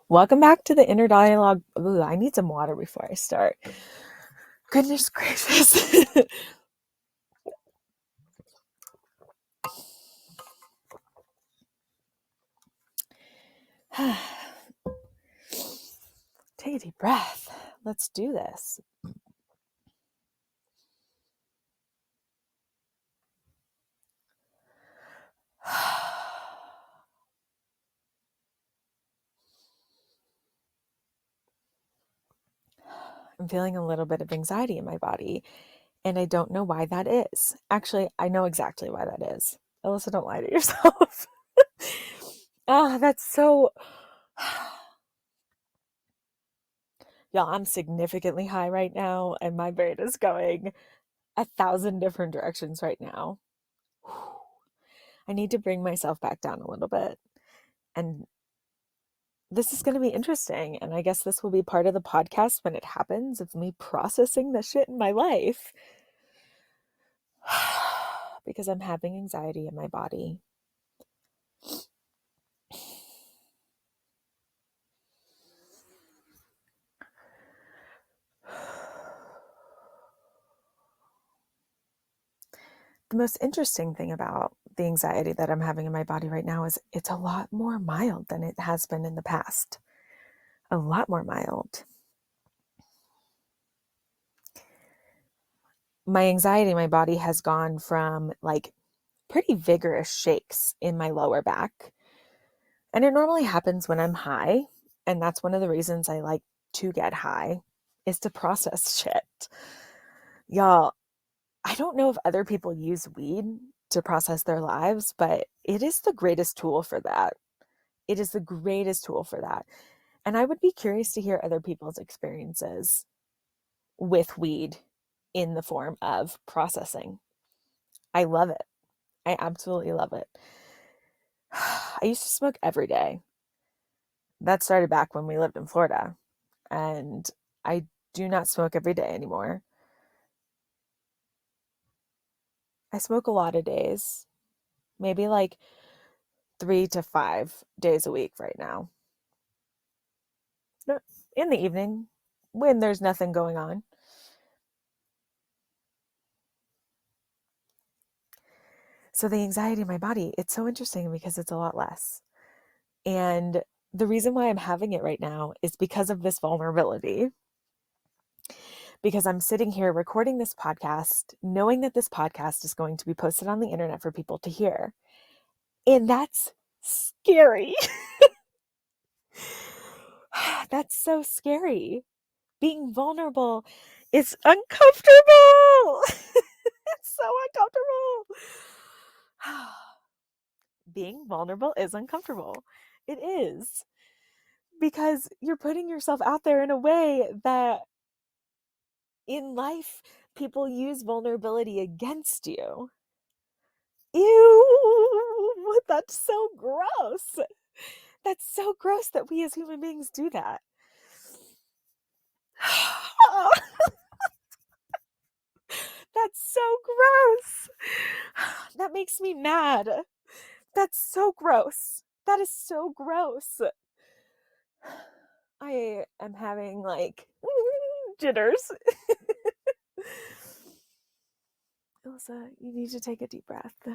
Welcome back to the inner dialogue. Ooh, I need some water before I start. Goodness gracious. Take a deep breath. Let's do this. I'm feeling a little bit of anxiety in my body, and I don't know why that is. Actually, I know exactly why that is. Alyssa, don't lie to yourself. That's so... Y'all, I'm significantly high right now, and my brain is going 1,000 different directions right now. I need to bring myself back down a little bit. And this is going to be interesting. And I guess this will be part of the podcast when it happens, of me processing the shit in my life. Because I'm having anxiety in my body. The most interesting thing about the anxiety that I'm having in my body right now is it's a lot more mild than it has been in the past. A lot more mild. My anxiety in my body has gone from like pretty vigorous shakes in my lower back. And it normally happens when I'm high. And that's one of the reasons I like to get high, is to process shit. Y'all, I don't know if other people use weed to process their lives, but it is the greatest tool for that. It is the greatest tool for that. And I would be curious to hear other people's experiences with weed in the form of processing. I love it. I absolutely love it. I used to smoke every day. That started back when we lived in Florida. And I do not smoke every day anymore. I smoke a lot of days, maybe like 3 to 5 days a week right now. In the evening, when there's nothing going on. So the anxiety in my body, it's so interesting because it's a lot less. And the reason why I'm having it right now is because of this vulnerability. Because I'm sitting here recording this podcast, knowing that this podcast is going to be posted on the internet for people to hear. And that's scary. That's so scary. Being vulnerable is uncomfortable. It's so uncomfortable. Being vulnerable is uncomfortable. It is. Because you're putting yourself out there in a way that in life, people use vulnerability against you. Ew, that's so gross. That's so gross that we as human beings do that. That's so gross. That makes me mad. That's so gross. That is so gross. I am having like jitters. Elsa, you need to take a deep breath.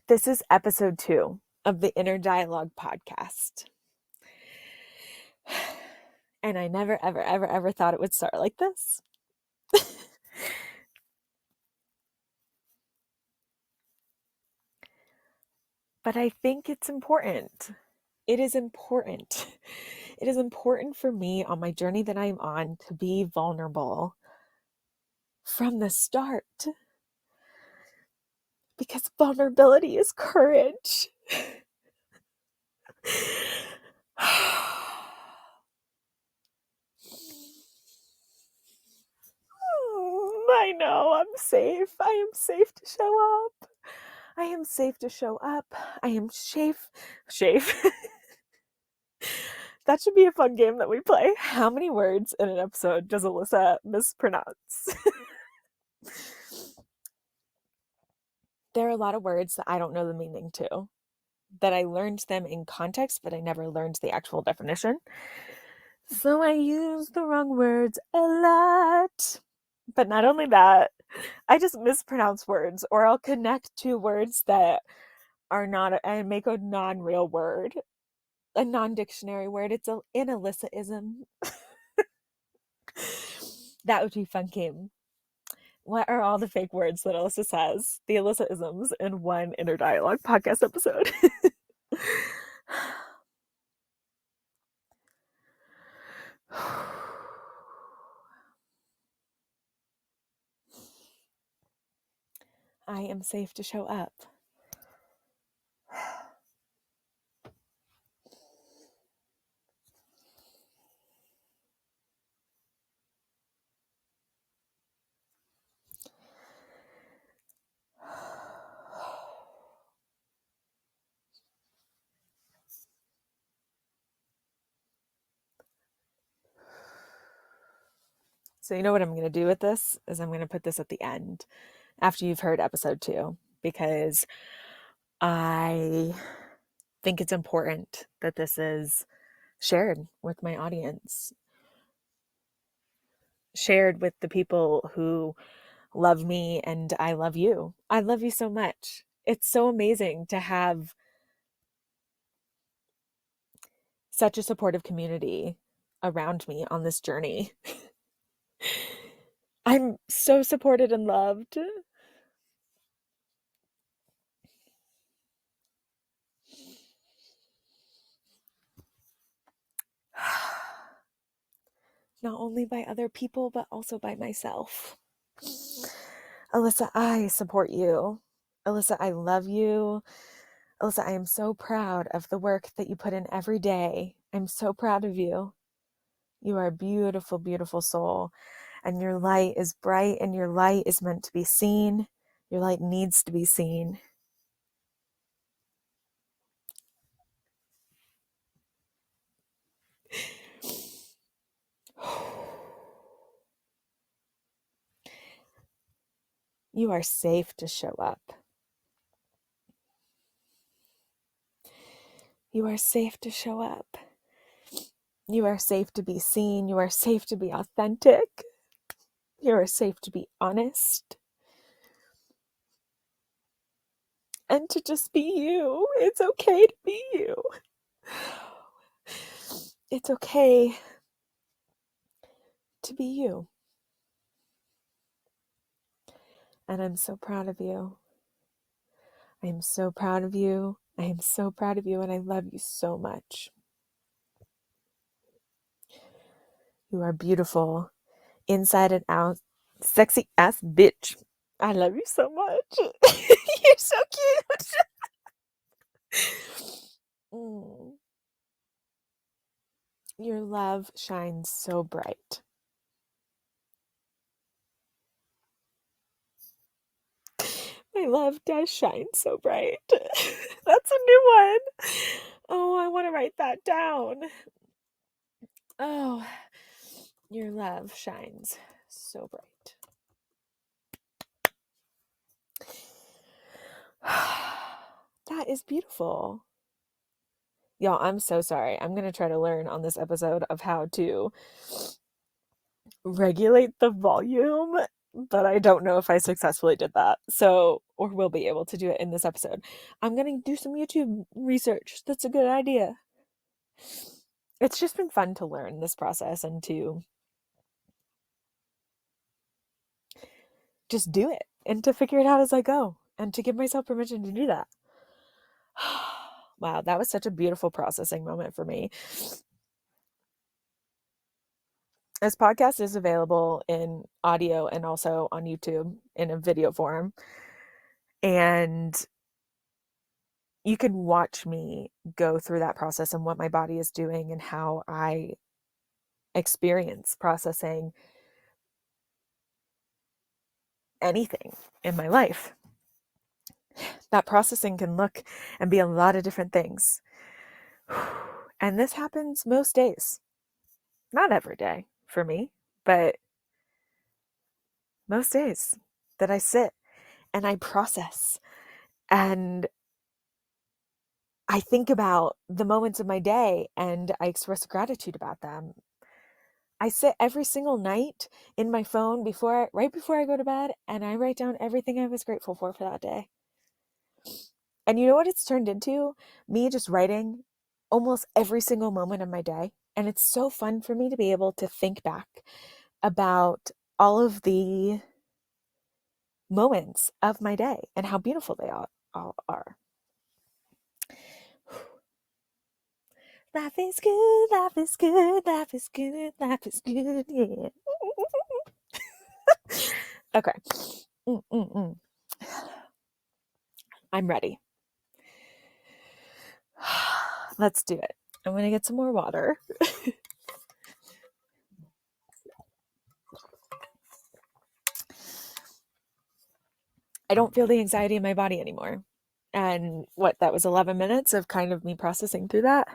This is episode 2 of the Inner Dialogue podcast. And I never, ever, ever, ever thought it would start like this. But I think it's important. It is important. It is important for me on my journey that I'm on to be vulnerable from the start. Because vulnerability is courage. I know I'm safe. I am safe to show up. I am safe to show up. I am safe. That should be a fun game that we play. How many words in an episode does Alyssa mispronounce? There are a lot of words that I don't know the meaning to. that I learned them in context, but I never learned the actual definition. So I use the wrong words a lot. But not only that, I just mispronounce words, or I'll connect two words that are not, and make a non-real word, a non-dictionary word. It's an Alyssa-ism. That would be fun, Kim. What are all the fake words that Alyssa says, the Alyssa-isms, in one Inner Dialogue podcast episode? I am safe to show up. So you know what I'm going to do with this is I'm going to put this at the end after you've heard episode 2, because I think it's important that this is shared with my audience, shared with the people who love me, and I love you. I love you so much. It's so amazing to have such a supportive community around me on this journey. I'm so supported and loved. Not only by other people, but also by myself. Alyssa, I support you. Alyssa, I love you. Alyssa, I am so proud of the work that you put in every day. I'm so proud of you. You are a beautiful, beautiful soul. And your light is bright, and your light is meant to be seen. Your light needs to be seen. You are safe to show up. You are safe to show up. You are safe to be seen. You are safe to be authentic. You are safe to be honest. And to just be you. It's okay to be you. It's okay to be you. And I'm so proud of you. I am so proud of you. I am so proud of you, and I love you so much. You are beautiful, inside and out. Sexy ass bitch. I love you so much. You're so cute. Your love shines so bright. My love does shine so bright. That's a new one. Oh, I want to write that down. Oh, your love shines so bright. That is beautiful. Y'all, I'm so sorry. I'm going to try to learn on this episode of how to regulate the volume, but I don't know if I successfully did that. So, or will be able to do it in this episode. I'm going to do some YouTube research. That's a good idea. It's just been fun to learn this process and to just do it and to figure it out as I go and to give myself permission to do that. Wow, that was such a beautiful processing moment for me. This podcast is available in audio and also on YouTube in a video form. And you can watch me go through that process and what my body is doing and how I experience processing anything in my life. That processing can look and be a lot of different things. And this happens most days. Not every day for me, but most days that I sit and I process. And I think about the moments of my day and I express gratitude about them. I sit every single night in my phone right before I go to bed, and I write down everything I was grateful for that day. And you know what it's turned into? Me just writing almost every single moment of my day. And it's so fun for me to be able to think back about all of the moments of my day and how beautiful they all are. Life is good, life is good, life is good, life is good, yeah. Okay. I'm ready. Let's do it. I'm going to get some more water. I don't feel the anxiety in my body anymore. And that was 11 minutes of kind of me processing through that.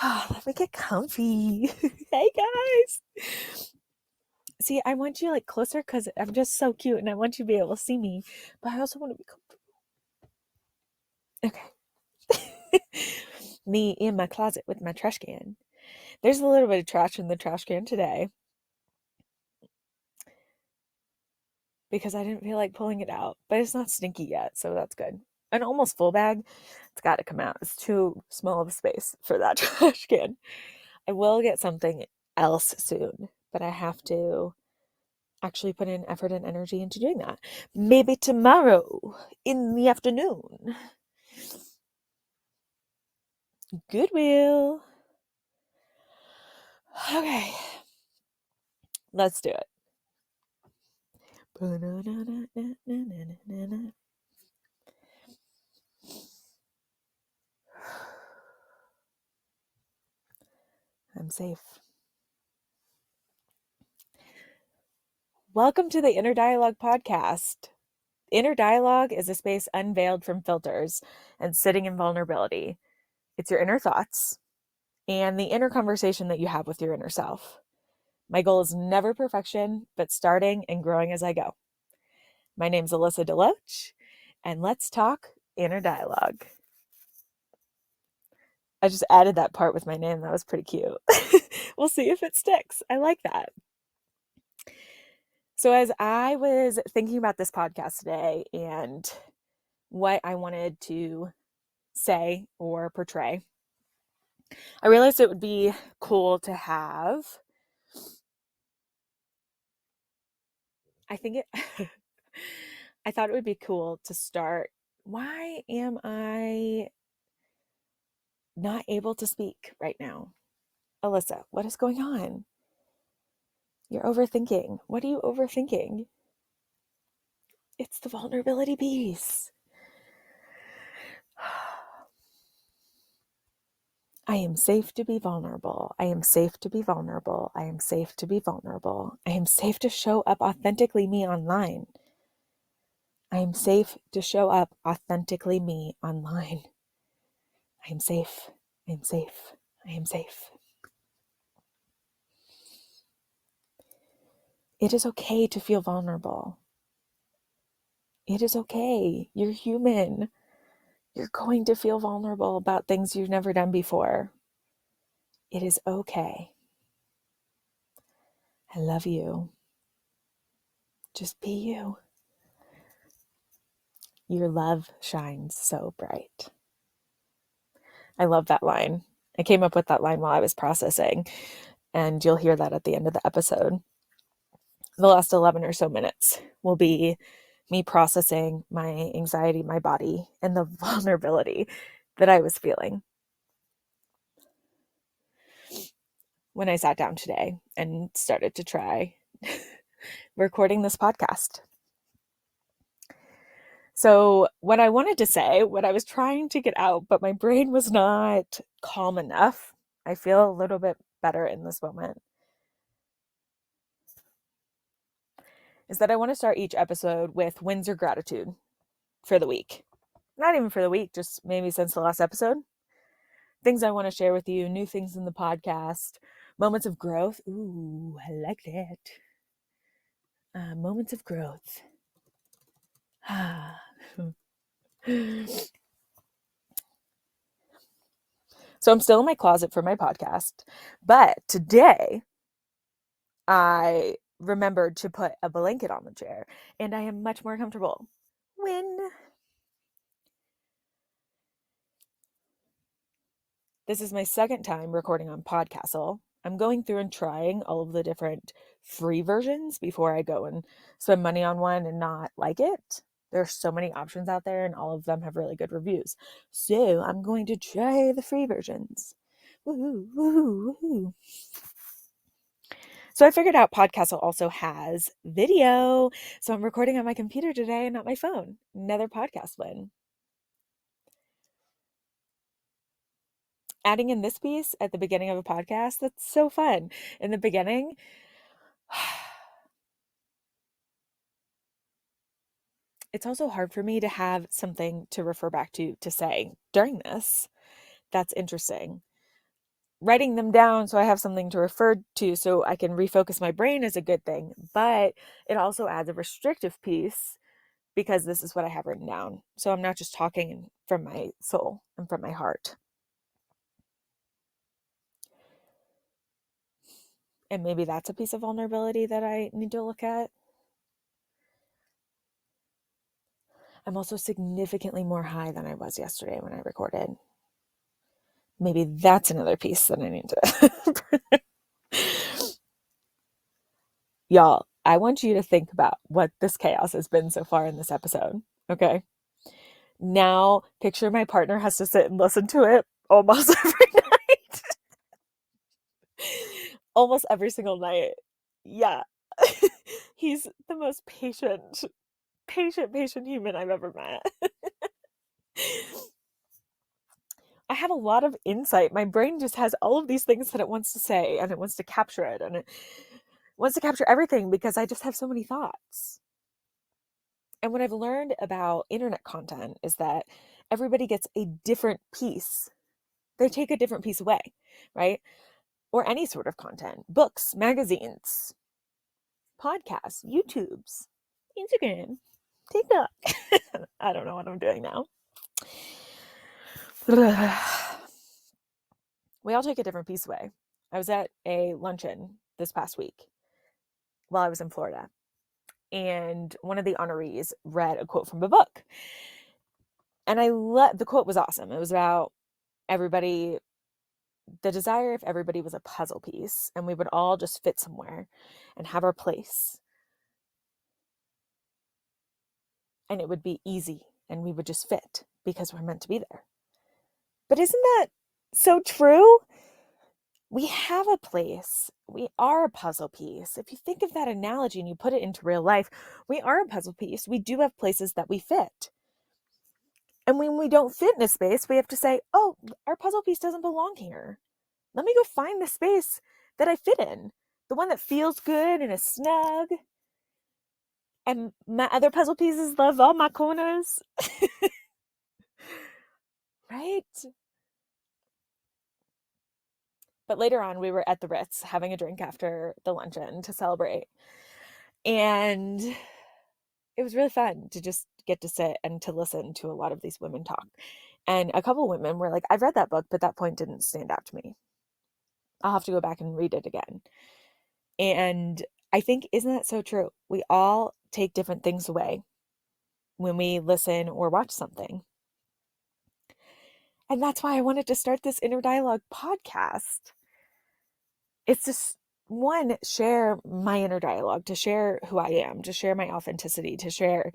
Let me get comfy. Hey guys. See, I want you like closer because I'm just so cute and I want you to be able to see me, but I also want to be comfortable. Okay. Me in my closet with my trash can. There's a little bit of trash in the trash can today because I didn't feel like pulling it out, but it's not stinky yet, so that's good. An almost full bag, it's got to come out. It's too small of a space for that trash can. I will get something else soon, but I have to actually put in effort and energy into doing that. Maybe tomorrow in the afternoon. Goodwill. Okay. Let's do it. I'm safe. Welcome to the Inner Dialogue podcast. Inner Dialogue is a space unveiled from filters and sitting in vulnerability. It's your inner thoughts and the inner conversation that you have with your inner self. My goal is never perfection, but starting and growing as I go. My name's Alyssa Deloach, and let's talk inner dialogue. I just added that part with my name. That was pretty cute. We'll see if it sticks. I like that. So as I was thinking about this podcast today and what I wanted to say or portray, I realized it would be cool to have, I thought it would be cool to start, why am I not able to speak right now? Alyssa, what is going on? You're overthinking. What are you overthinking? It's the vulnerability piece. I am safe to be vulnerable. I am safe to be vulnerable. I am safe to be vulnerable. I am safe to show up authentically me online. I am safe to show up authentically me online. I am safe. I am safe. I am safe. It is okay to feel vulnerable. It is okay. You're human. You're going to feel vulnerable about things you've never done before. It is okay. I love you. Just be you. Your love shines so bright. I love that line. I came up with that line while I was processing, and you'll hear that at the end of the episode. The last 11 or so minutes will be me processing my anxiety, my body, and the vulnerability that I was feeling when I sat down today and started to try recording this podcast. So what I wanted to say, what I was trying to get out, but my brain was not calm enough. I feel a little bit better in this moment. Is that I want to start each episode with wins or gratitude for the week. Not even for the week, just maybe since the last episode. Things I want to share with you, new things in the podcast, moments of growth. Ooh, I like that. Moments of growth. So I'm still in my closet for my podcast, but today I remembered to put a blanket on the chair and I am much more comfortable. Win. This is my second time recording on Podcastle. I'm going through and trying all of the different free versions before I go and spend money on one and not like it. There's so many options out there and all of them have really good reviews. So I'm going to try the free versions. Woohoo, woohoo, woohoo. So I figured out Podcastle also has video. So I'm recording on my computer today and not my phone. Another podcast win. Adding in this piece at the beginning of a podcast, that's so fun. In the beginning, it's also hard for me to have something to refer back to say during this. That's interesting. Writing them down so I have something to refer to so I can refocus my brain is a good thing, but it also adds a restrictive piece because this is what I have written down. So I'm not just talking from my soul and from my heart. And maybe that's a piece of vulnerability that I need to look at. I'm also significantly more high than I was yesterday when I recorded. Maybe that's another piece that I need to. Y'all, I want you to think about what this chaos has been so far in this episode. Okay. Now, picture my partner has to sit and listen to it almost every night. Almost every single night. Yeah. He's the most patient human I've ever met. I have a lot of insight. My brain just has all of these things that it wants to say and it wants to capture it and it wants to capture everything because I just have so many thoughts. And what I've learned about internet content is that everybody gets a different piece. They take a different piece away, right? Or any sort of content, books, magazines, podcasts, YouTubes, Instagram, TikTok. I don't know what I'm doing now. We all take a different piece away. I was at a luncheon this past week while I was in Florida, and one of the honorees read a quote from a book. And the quote was awesome. It was about everybody, the desire if everybody was a puzzle piece and we would all just fit somewhere and have our place. And it would be easy and we would just fit because we're meant to be there. But isn't that so true? We have a place. We are a puzzle piece. If you think of that analogy and you put it into real life, we are a puzzle piece. We do have places that we fit. And when we don't fit in a space, we have to say, oh, our puzzle piece doesn't belong here. Let me go find the space that I fit in. The one that feels good and is snug. And my other puzzle pieces love all my corners. Right? But later on, we were at the Ritz having a drink after the luncheon to celebrate. And it was really fun to just get to sit and to listen to a lot of these women talk. And a couple women were like, I've read that book, but that point didn't stand out to me. I'll have to go back and read it again. And I think, isn't that so true? We all take different things away when we listen or watch something. And that's why I wanted to start this Inner Dialogue podcast. It's just, one, share my inner dialogue, to share who I am, to share my authenticity, to share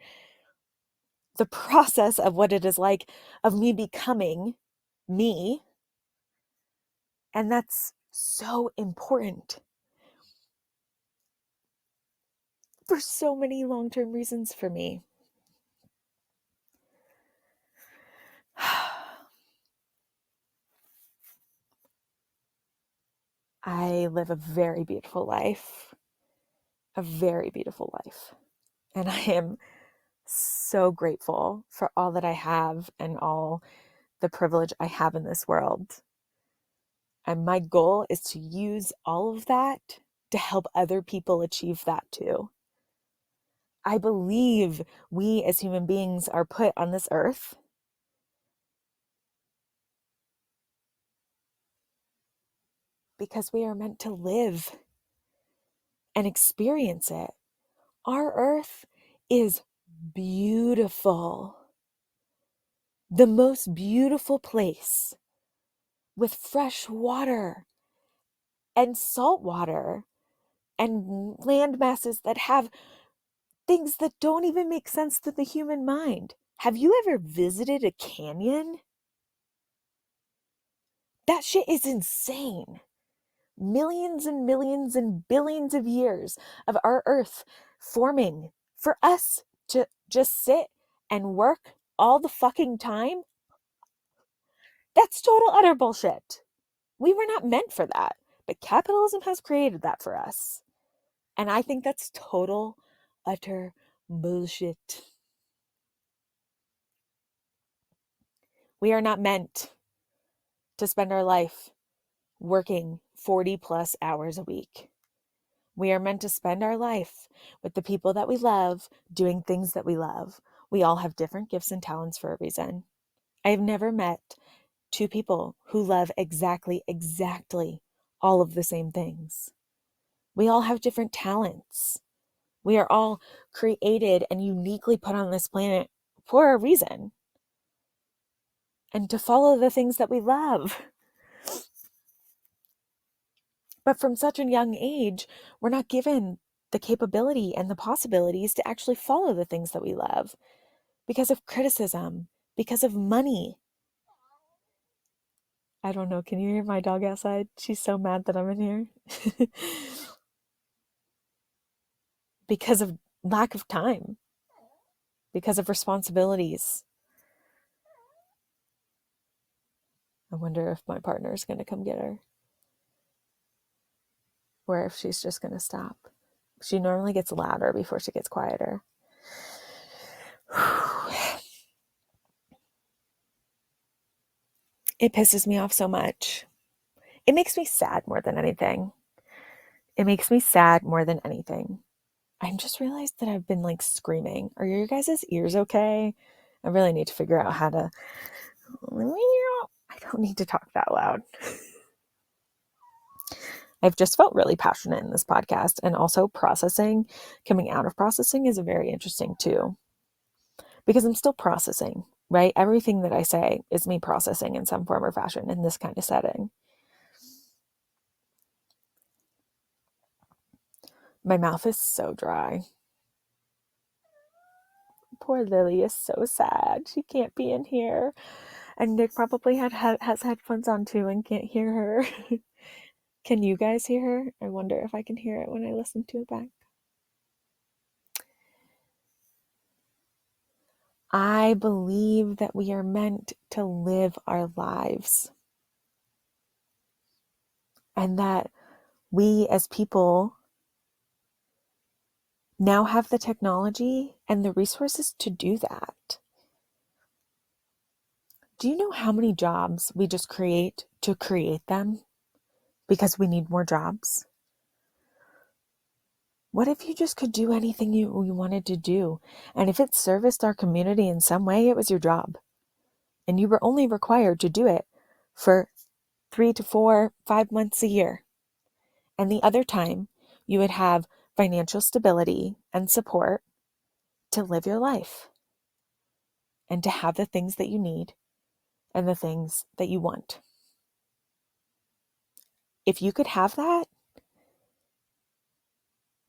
the process of what it is like of me becoming me. And that's so important for so many long-term reasons for me. I live a very beautiful life, and I am so grateful for all that I have and all the privilege I have in this world. And my goal is to use all of that to help other people achieve that too. I believe we as human beings are put on this earth because we are meant to live and experience it. Our earth is beautiful. The most beautiful place with fresh water and salt water and land masses that have things that don't even make sense to the human mind. Have you ever visited a canyon? That shit is insane. Millions and millions and billions of years of our earth forming for us to just sit and work all the fucking time. That's total utter bullshit. We were not meant for that, but capitalism has created that for us. And I think that's total utter bullshit. We are not meant to spend our life working 40 plus hours a week. We are meant to spend our life with the people that we love, doing things that we love. We all have different gifts and talents for a reason. I have never met two people who love exactly all of the same things. We all have different talents. We are all created and uniquely put on this planet for a reason. And to follow the things that we love. But from such a young age, we're not given the capability and the possibilities to actually follow the things that we love because of criticism, because of money. I don't know. Can you hear my dog outside? She's so mad that I'm in here. Because of lack of time, because of responsibilities. I wonder if my partner is going to come get her or if she's just going to stop. She normally gets louder before she gets quieter. It pisses me off so much. It makes me sad more than anything. It makes me sad more than anything. I just realized that I've been like screaming. Are your guys' ears okay? I really need to figure out how to. I don't need to talk that loud. I've just felt really passionate in this podcast, and also processing, coming out of processing is very interesting too. Because I'm still processing, right? Everything that I say is me processing in some form or fashion in this kind of setting. My mouth is so dry. Poor Lily is so sad. She can't be in here. And Nick probably has headphones on too and can't hear her. Can you guys hear her? I wonder if I can hear it when I listen to it back. I believe that we are meant to live our lives. And that we as people now have the technology and the resources to do that. Do you know how many jobs we just create to create them because we need more jobs? What if you just could do anything you wanted to do? And if it serviced our community in some way, it was your job. And you were only required to do it for 3 to 4, 5 months a year. And the other time, you would have financial stability and support to live your life and to have the things that you need and the things that you want. If you could have that,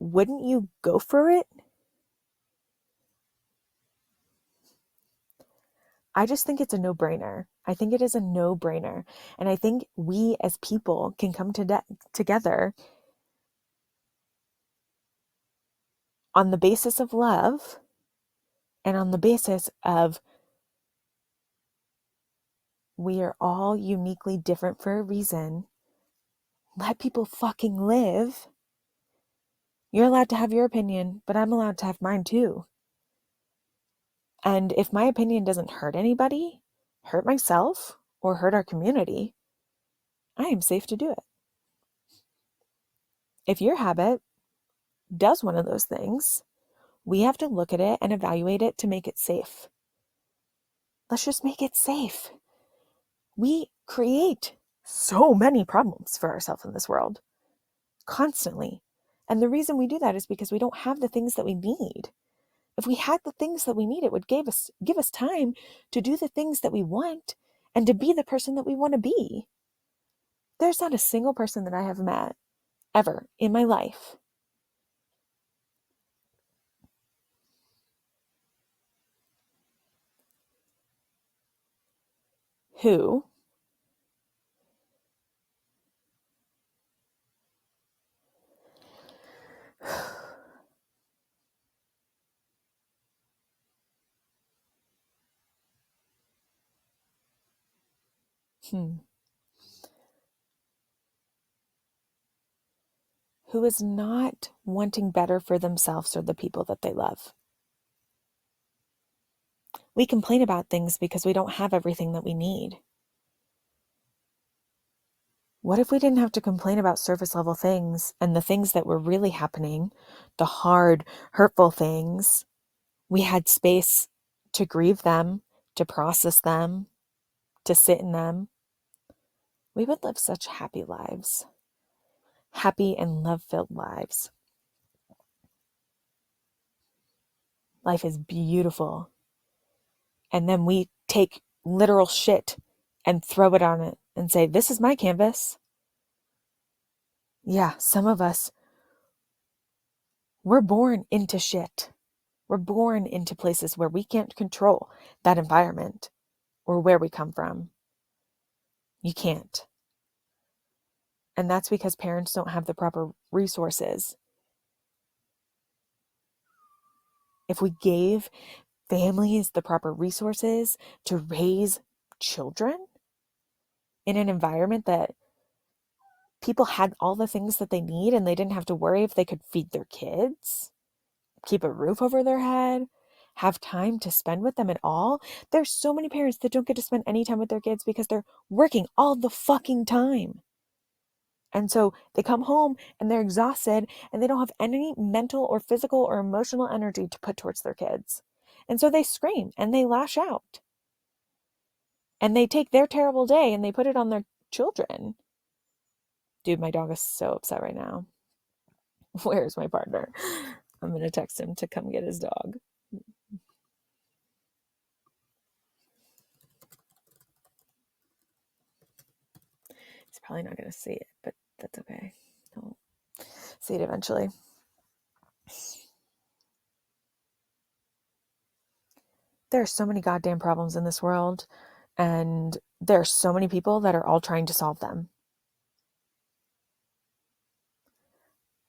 wouldn't you go for it? I just think it's a no-brainer. I think it is a no-brainer. And I think we as people can come together on the basis of love and on the basis of we are all uniquely different for a reason. Let people fucking live. You're allowed to have your opinion, but I'm allowed to have mine too. And if my opinion doesn't hurt anybody, hurt myself, or hurt our community, I am safe to do it. If your habit does one of those things, We have to look at it and evaluate it to make it safe. Let's just make it safe. We create so many problems for ourselves in this world constantly. And the reason we do that is because we don't have the things that we need. If we had the things that we need, it would give us time to do the things that we want and to be the person that we want to be. There's not a single person that I have met ever in my life who who is not wanting better for themselves or the people that they love. We complain about things because we don't have everything that we need. What if we didn't have to complain about surface level things and the things that were really happening, the hard, hurtful things? We had space to grieve them, to process them, to sit in them. We would live such happy lives, happy and love-filled lives. Life is beautiful. And then we take literal shit and throw it on it and say, this is my canvas. Yeah, some of us, we're born into shit. We're born into places where we can't control that environment or where we come from. You can't. And that's because parents don't have the proper resources. If we gave families the proper resources to raise children in an environment that people had all the things that they need and they didn't have to worry if they could feed their kids, keep a roof over their head, have time to spend with them at all. There's so many parents that don't get to spend any time with their kids because they're working all the fucking time. And so they come home and they're exhausted and they don't have any mental or physical or emotional energy to put towards their kids. And so they scream and they lash out. And they take their terrible day and they put it on their children. Dude, my dog is so upset right now. Where's my partner? I'm going to text him to come get his dog. He's probably not going to see it, but that's okay. He'll see it eventually. There are so many goddamn problems in this world, and there are so many people that are all trying to solve them.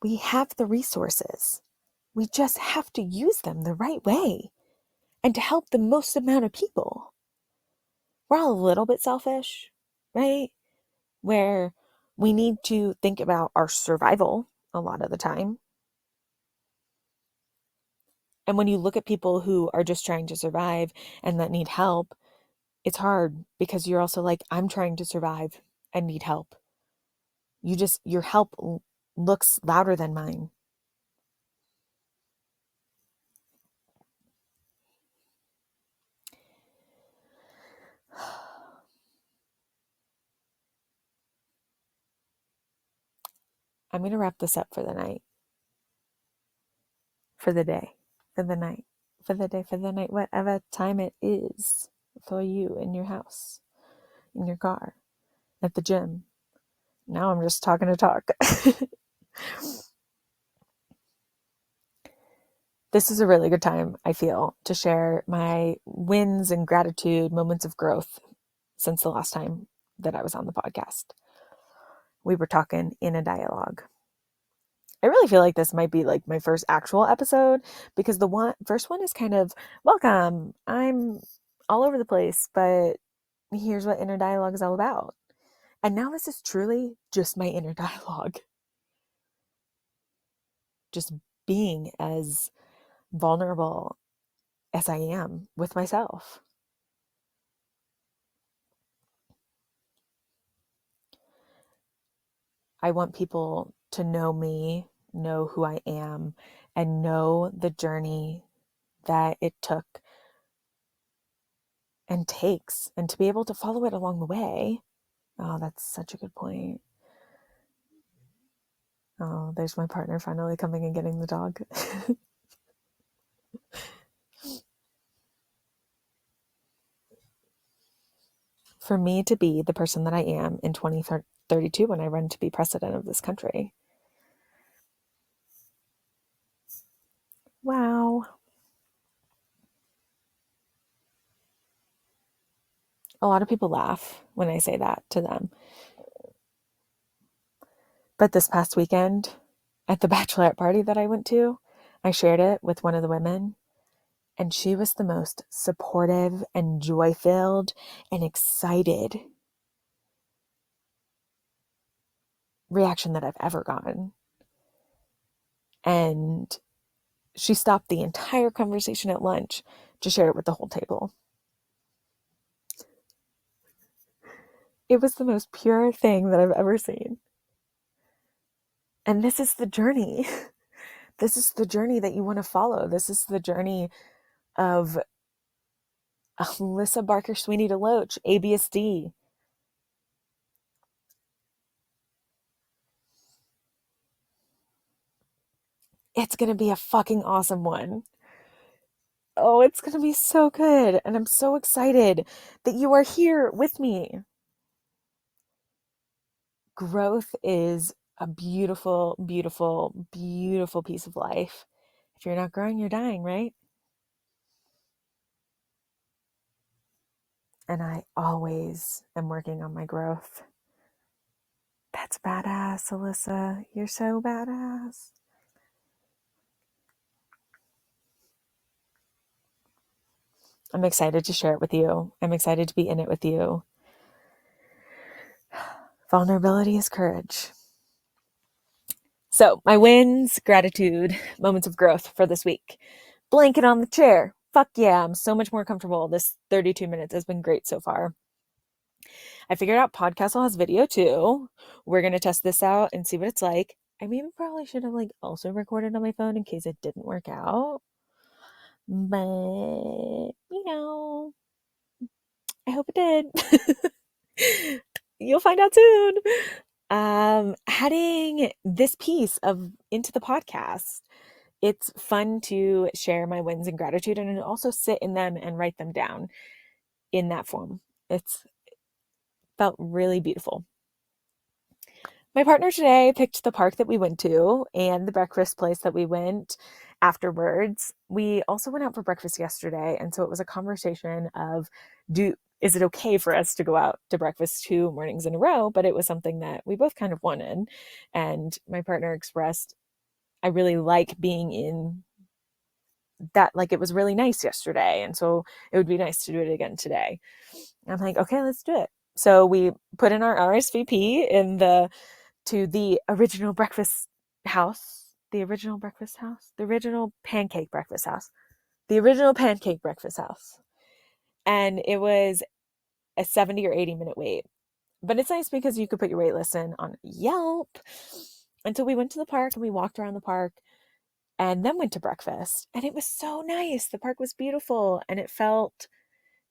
We have the resources. We just have to use them the right way and to help the most amount of people. We're all a little bit selfish, right? Where we need to think about our survival a lot of the time. And when you look at people who are just trying to survive and that need help, it's hard because you're also like, I'm trying to survive and need help. Your help looks louder than mine. I'm going to wrap this up for the night, for the day, for the night, for the day, for the night, whatever time it is for you in your house, in your car, at the gym. Now I'm just talking to talk. This is a really good time, I feel, to share my wins and gratitude, moments of growth since the last time that I was on the podcast. We were talking in a dialogue. I really feel like this might be like my first actual episode because the first one is kind of, welcome, I'm all over the place, but here's what inner dialogue is all about. And now this is truly just my inner dialogue. Just being as vulnerable as I am with myself. I want people to know me, know who I am, and know the journey that it took and takes, and to be able to follow it along the way. Oh, that's such a good point. Oh, there's my partner finally coming and getting the dog. For me to be the person that I am in 2032 when I run to be president of this country. Wow. A lot of people laugh when I say that to them. But this past weekend at the bachelorette party that I went to, I shared it with one of the women, and she was the most supportive and joy-filled and excited reaction that I've ever gotten. And she stopped the entire conversation at lunch to share it with the whole table. It was the most pure thing that I've ever seen. And this is the journey. This is the journey that you want to follow. This is the journey of Alyssa Barker Sweeney DeLoach, ABSD. It's going to be a fucking awesome one. Oh, it's going to be so good. And I'm so excited that you are here with me. Growth is a beautiful, beautiful, beautiful piece of life. If you're not growing, you're dying, right? And I always am working on my growth. That's badass, Alyssa. You're so badass. I'm excited to share it with you. I'm excited to be in it with you. Vulnerability is courage. So, my wins, gratitude, moments of growth for this week. Blanket on the chair. Fuck yeah, I'm so much more comfortable. This 32 minutes has been great so far. I figured out Podcastle has video too. We're going to test this out and see what it's like. I maybe probably should have also recorded on my phone in case it didn't work out. But, I hope it did. You'll find out soon. Adding this piece of into the podcast. It's fun to share my wins and gratitude and also sit in them and write them down in that form. It's felt really beautiful. My partner today picked the park that we went to and the breakfast place that we went afterwards. We also went out for breakfast yesterday, and so it was a conversation of is it okay for us to go out to breakfast 2 mornings in a row? But it was something that we both kind of wanted, and my partner expressed, I really like being in that, it was really nice yesterday, and so it would be nice to do it again today. And I'm like, okay, let's do it. So we put in our RSVP to the original breakfast house, the original pancake breakfast house, and it was a 70 or 80 minute wait. But it's nice because you could put your wait list in on Yelp. And so we went to the park and we walked around the park and then went to breakfast. And it was so nice. The park was beautiful. And it felt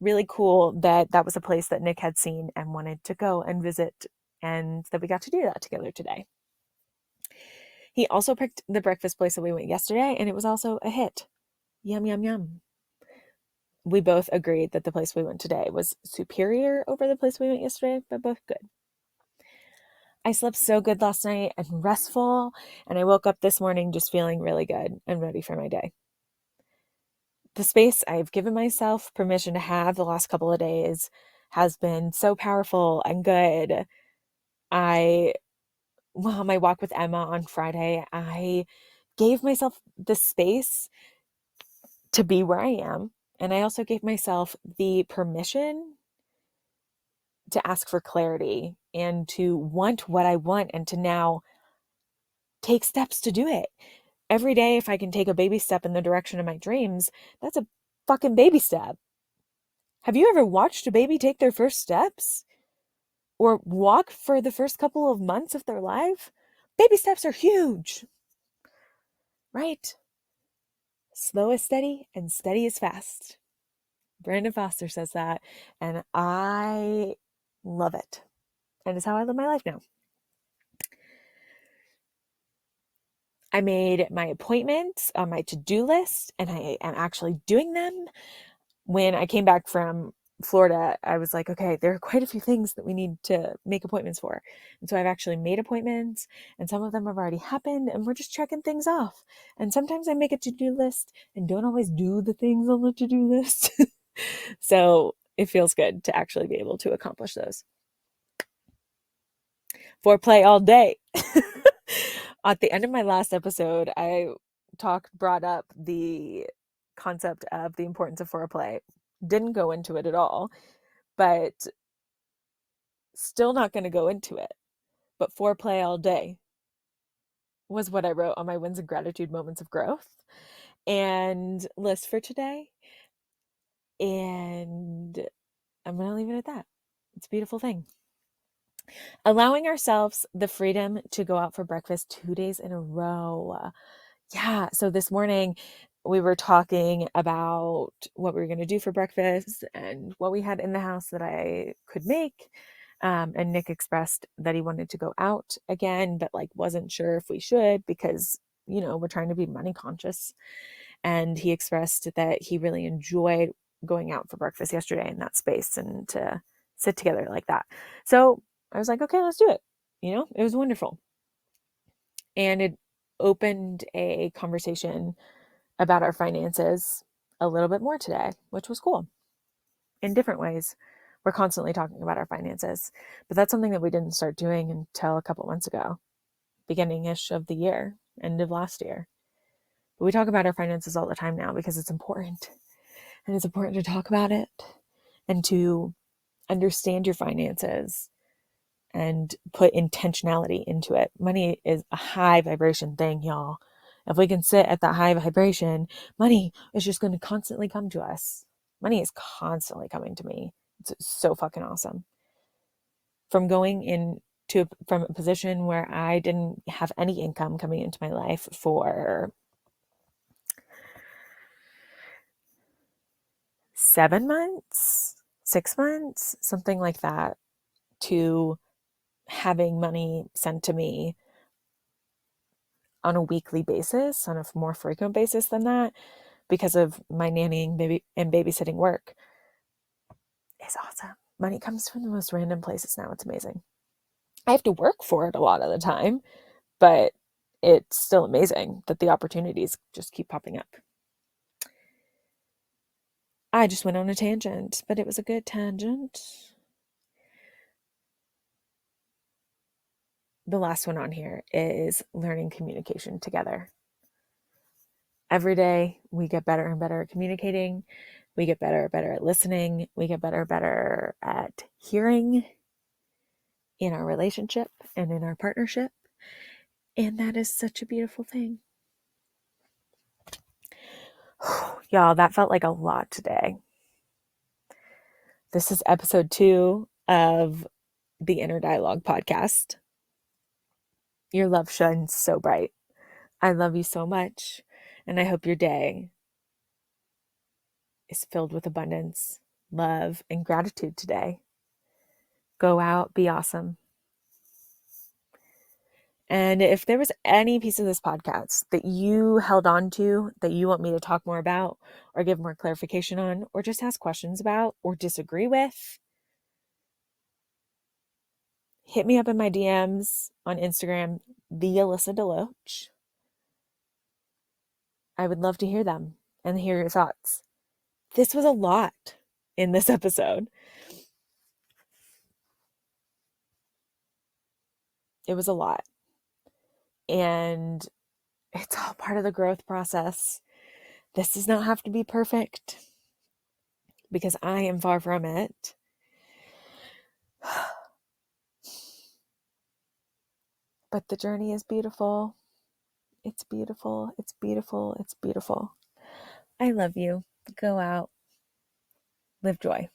really cool that that was a place that Nick had seen and wanted to go and visit. And that we got to do that together today. He also picked the breakfast place that we went yesterday. And it was also a hit. Yum, yum, yum. We both agreed that the place we went today was superior over the place we went yesterday, but both good. I slept so good last night and restful, and I woke up this morning just feeling really good and ready for my day. The space I've given myself permission to have the last couple of days has been so powerful and good. My walk with Emma on Friday, I gave myself the space to be where I am, and I also gave myself the permission to ask for clarity and to want what I want and to now take steps to do it. Every day, if I can take a baby step in the direction of my dreams, that's a fucking baby step. Have you ever watched a baby take their first steps or walk for the first couple of months of their life? Baby steps are huge, right? Slow is steady and steady is fast. Brandon Foster says that, and I love it. And it's how I live my life now. I made my appointments on my to-do list, and I am actually doing them. When I came back from Florida, I was like, okay, there are quite a few things that we need to make appointments for. And so I've actually made appointments, and some of them have already happened, and we're just checking things off. And sometimes I make a to-do list and don't always do the things on the to-do list. So it feels good to actually be able to accomplish those. Foreplay all day. At the end of my last episode, I brought up the concept of the importance of foreplay. Didn't go into it at all, but still not going to go into it. But foreplay all day was what I wrote on my wins and gratitude moments of growth and list for today. And I'm going to leave it at that. It's a beautiful thing. Allowing ourselves the freedom to go out for breakfast 2 days in a row. Yeah. So this morning we were talking about what we were going to do for breakfast and what we had in the house that I could make. And Nick expressed that he wanted to go out again, but like wasn't sure if we should because, we're trying to be money conscious. And he expressed that he really enjoyed going out for breakfast yesterday in that space and to sit together like that. So I was like, okay, let's do it. It was wonderful. And it opened a conversation about our finances a little bit more today, which was cool in different ways. We're constantly talking about our finances, but that's something that we didn't start doing until a couple months ago, beginning-ish of the year, end of last year. But we talk about our finances all the time now because it's important. And it's important to talk about it and to understand your finances and put intentionality into it. Money is a high vibration thing, y'all. If we can sit at that high vibration, money is just going to constantly come to us. Money is constantly coming to me. It's so fucking awesome. From from a position where I didn't have any income coming into my life for 7 months, 6 months, something like that, to having money sent to me on a weekly basis, on a more frequent basis than that, because of my nannying and babysitting work, is awesome. Money comes from the most random places now. It's amazing. I have to work for it a lot of the time, but it's still amazing that the opportunities just keep popping up. I just went on a tangent, but it was a good tangent. The last one on here is learning communication together. Every day we get better and better at communicating. We get better and better at listening. We get better and better at hearing in our relationship and in our partnership. And that is such a beautiful thing. Y'all, that felt like a lot today. This is episode 2 of the Inner Dialogue podcast. Your love shines so bright. I love you so much. And I hope your day is filled with abundance, love, and gratitude today. Go out, be awesome. And if there was any piece of this podcast that you held on to, that you want me to talk more about or give more clarification on, or just ask questions about or disagree with, hit me up in my DMs on Instagram, the Alyssa Deloach. I would love to hear them and hear your thoughts. This was a lot in this episode. It was a lot. And it's all part of the growth process. This does not have to be perfect because I am far from it. But the journey is beautiful. It's beautiful. It's beautiful. It's beautiful. I love you. Go out. Live joy.